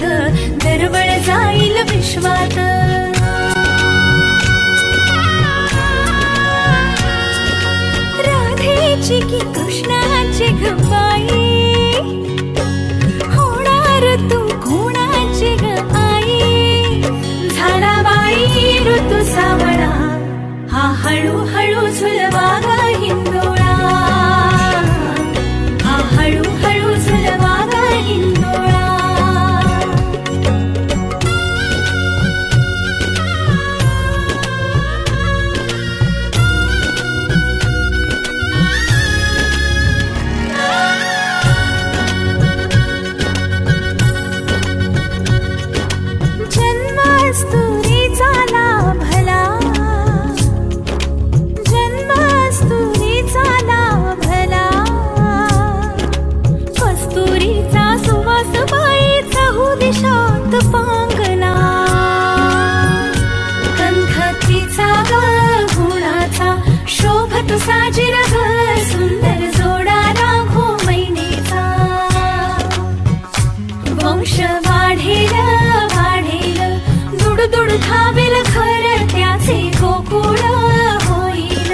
ग दरवळ जाईल विश्वात। राधेची की कृष्णाची ग बाई, होणार तू कोणाची ग आई। झाला बाई ऋतू सावळा, हा हळूहळू झुलवा ग हिंदोळा, हा हळूहळू झुलवा ग हिंदोळा। साजिर ग सुंदर जोडा राघो मैनेचा, वंश वाढेल वाढेल दुडदुड धावेल घर त्याचे गोकुळ होईल।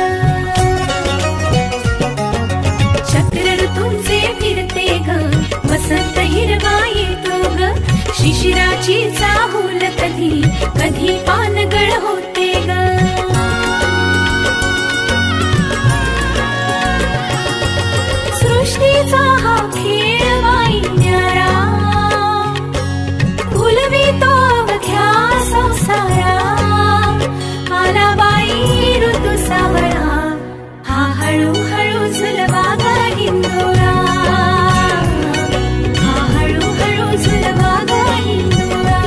चक्र ऋतूंचे फिरते ग वसंत हिरवा येतो ग, शिशिराची चाहूल कधी कधी पानगळ होते ग। सृष्टीचा हा खेळ बाई न्यारा, भुलवितो अवघ्या संसारा। आला बाई ऋतू सावळा, हा हळूहळू झुलवा ग हिंदोळा, हा हळूहळू झुलवा ग हिंदोळा।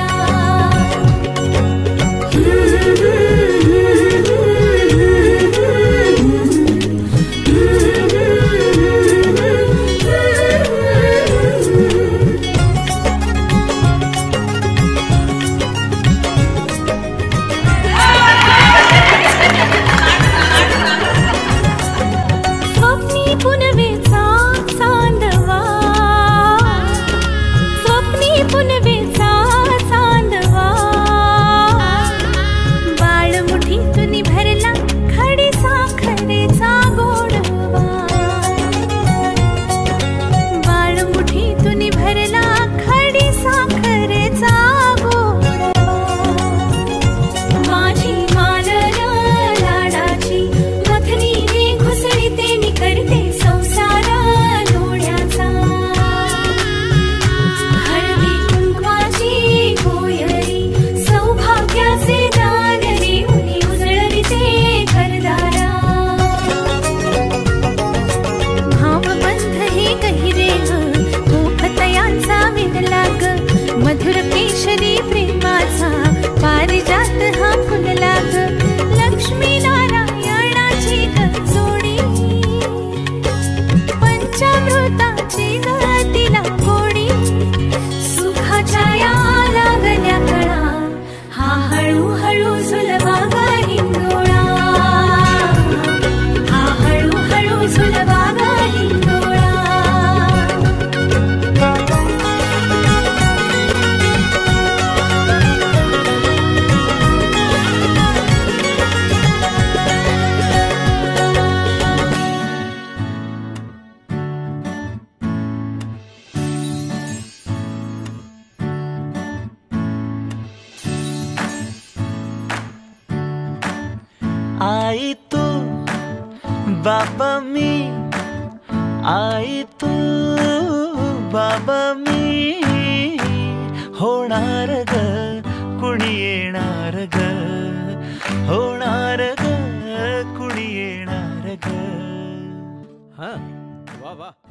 मधुर केशरी प्रेमाचा पारिजात हा फुलला ग, लक्ष्मी नारायणाची ग जोडी, पंचामृताची ग तिला गोडी। सुखाच्या या लागल्या कळा, हा हळूहळू झुलवा ग हिंदोळा, हा हळूहळू झुलवा ग हिंदोळा। आई तू बाबा मी, आई तू बाबा मी, होणार ग कुणी येणार ग, होणार ग कुणी येणार ग। हाँ वाह वाह।